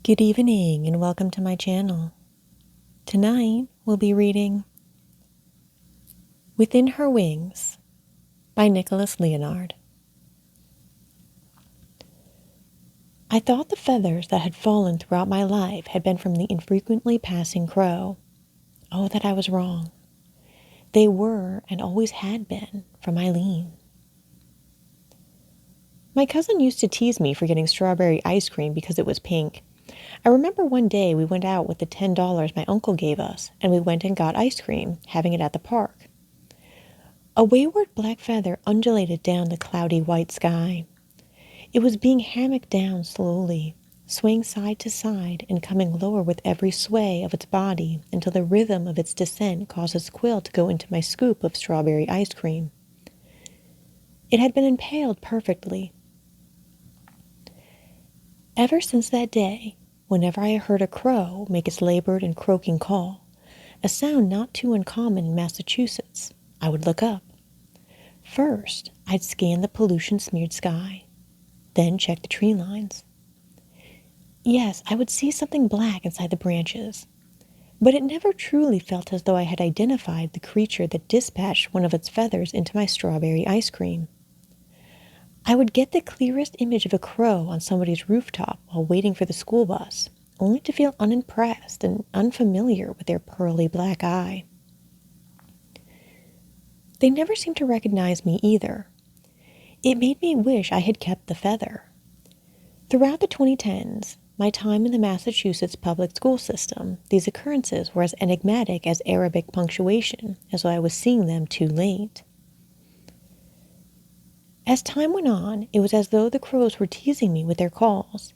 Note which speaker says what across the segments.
Speaker 1: Good evening and welcome to my channel. Tonight we'll be reading Within Her Wings by Nicholas Leonard. I thought the feathers that had fallen throughout my life had been from the infrequently passing crow. Oh, that I was wrong. They were and always had been from Eileen. My cousin used to tease me for getting strawberry ice cream because it was pink. I remember one day we went out with the $10 my uncle gave us, and we went and got ice cream, having it at the park. A wayward black feather undulated down the cloudy white sky. It was being hammocked down slowly, swaying side to side and coming lower with every sway of its body until the rhythm of its descent caused its quill to go into my scoop of strawberry ice cream. It had been impaled perfectly. Ever since that day, whenever I heard a crow make its labored and croaking call, a sound not too uncommon in Massachusetts, I would look up. First, I'd scan the pollution-smeared sky, then check the tree lines. Yes, I would see something black inside the branches, but it never truly felt as though I had identified the creature that dispatched one of its feathers into my strawberry ice cream. I would get the clearest image of a crow on somebody's rooftop while waiting for the school bus, only to feel unimpressed and unfamiliar with their pearly black eye. They never seemed to recognize me either. It made me wish I had kept the feather. Throughout the 2010s, my time in the Massachusetts public school system, these occurrences were as enigmatic as Arabic punctuation, as though I was seeing them too late. As time went on, it was as though the crows were teasing me with their calls.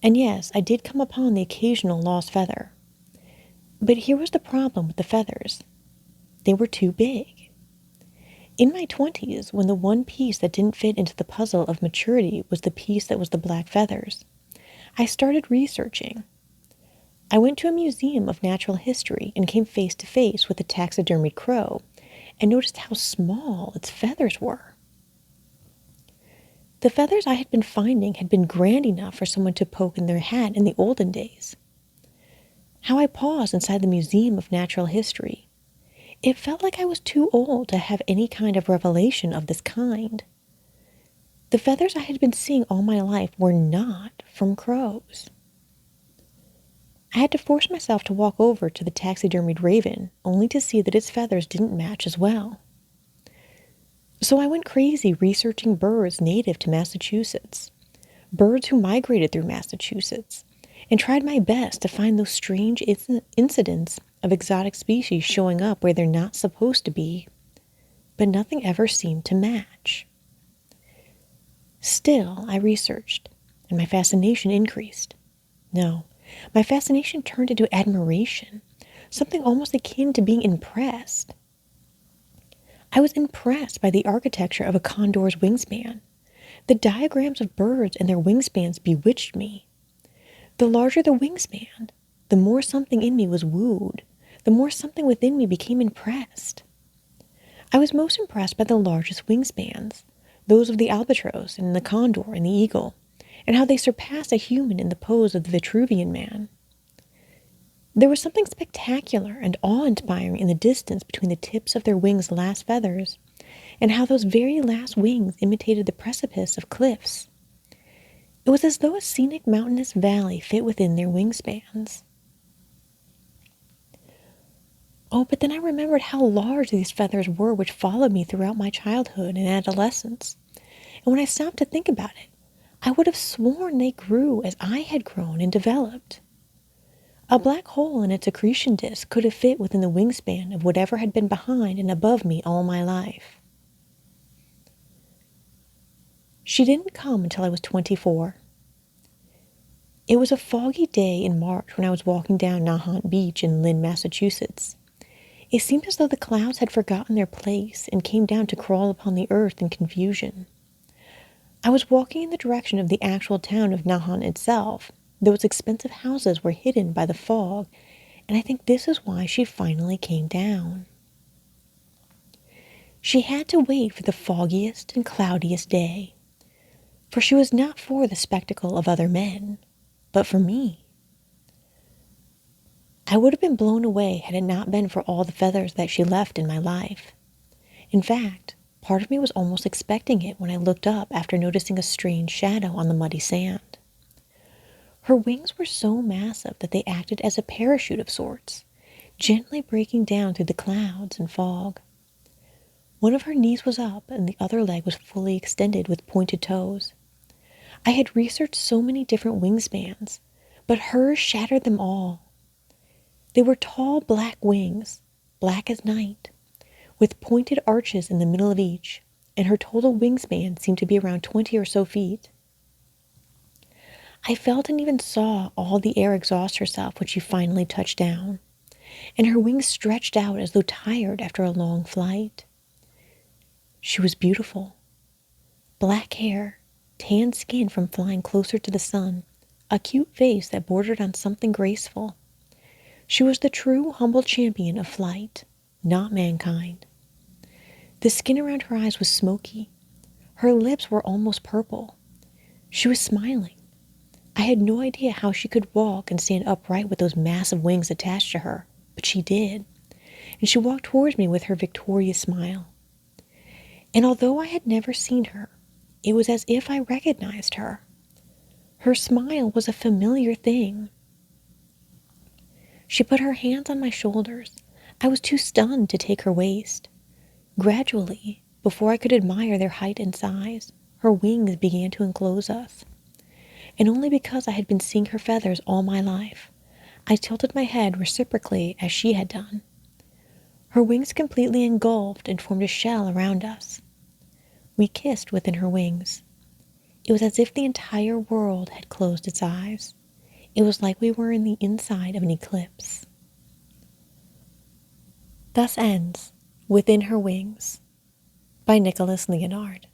Speaker 1: And yes, I did come upon the occasional lost feather. But here was the problem with the feathers. They were too big. In my 20s, when the one piece that didn't fit into the puzzle of maturity was the piece that was the black feathers, I started researching. I went to a museum of natural history and came face to face with a taxidermied crow and noticed how small its feathers were. The feathers I had been finding had been grand enough for someone to poke in their hat in the olden days. How I paused inside the Museum of Natural History. It felt like I was too old to have any kind of revelation of this kind. The feathers I had been seeing all my life were not from crows. I had to force myself to walk over to the taxidermied raven, only to see that its feathers didn't match as well. So I went crazy researching birds native to Massachusetts, birds who migrated through Massachusetts, and tried my best to find those strange incidents of exotic species showing up where they're not supposed to be, but nothing ever seemed to match. Still, I researched, and my fascination increased. No, my fascination turned into admiration, something almost akin to being impressed. I was impressed by the architecture of a condor's wingspan. The diagrams of birds and their wingspans bewitched me. The larger the wingspan, the more something in me was wooed, the more something within me became impressed. I was most impressed by the largest wingspans, those of the albatross and the condor and the eagle, and how they surpassed a human in the pose of the Vitruvian man. There was something spectacular and awe-inspiring in the distance between the tips of their wings' last feathers, and how those very last wings imitated the precipice of cliffs. It was as though a scenic mountainous valley fit within their wingspans. Oh, but then I remembered how large these feathers were which followed me throughout my childhood and adolescence. And when I stopped to think about it, I would have sworn they grew as I had grown and developed. A black hole in its accretion disk could have fit within the wingspan of whatever had been behind and above me all my life. She didn't come until I was 24. It was a foggy day in March when I was walking down Nahant Beach in Lynn, Massachusetts. It seemed as though the clouds had forgotten their place and came down to crawl upon the earth in confusion. I was walking in the direction of the actual town of Nahant itself, though its expensive houses were hidden by the fog, and I think this is why she finally came down. She had to wait for the foggiest and cloudiest day, for she was not for the spectacle of other men. But for me, I would have been blown away had it not been for all the feathers that she left in my life. In fact, part of me was almost expecting it when I looked up after noticing a strange shadow on the muddy sand. Her wings were so massive that they acted as a parachute of sorts, gently breaking down through the clouds and fog. One of her knees was up and the other leg was fully extended with pointed toes. I had researched so many different wingspans, but hers shattered them all. They were tall black wings, black as night, with pointed arches in the middle of each, and her total wingspan seemed to be around 20 or so feet. I felt and even saw all the air exhaust herself when she finally touched down, and her wings stretched out as though tired after a long flight. She was beautiful. Black hair, tan skin from flying closer to the sun, a cute face that bordered on something graceful. She was the true humble champion of flight, not mankind. The skin around her eyes was smoky. Her lips were almost purple. She was smiling. I had no idea how she could walk and stand upright with those massive wings attached to her, but she did, and she walked towards me with her victorious smile. And although I had never seen her, it was as if I recognized her. Her smile was a familiar thing. She put her hands on my shoulders. I was too stunned to take her waist. Gradually, before I could admire their height and size, her wings began to enclose us. And only because I had been seeing her feathers all my life, I tilted my head reciprocally as she had done. Her wings completely engulfed and formed a shell around us. We kissed within her wings. It was as if the entire world had closed its eyes. It was like we were in the inside of an eclipse. Thus ends Within Her Wings by Nicholas Leonard.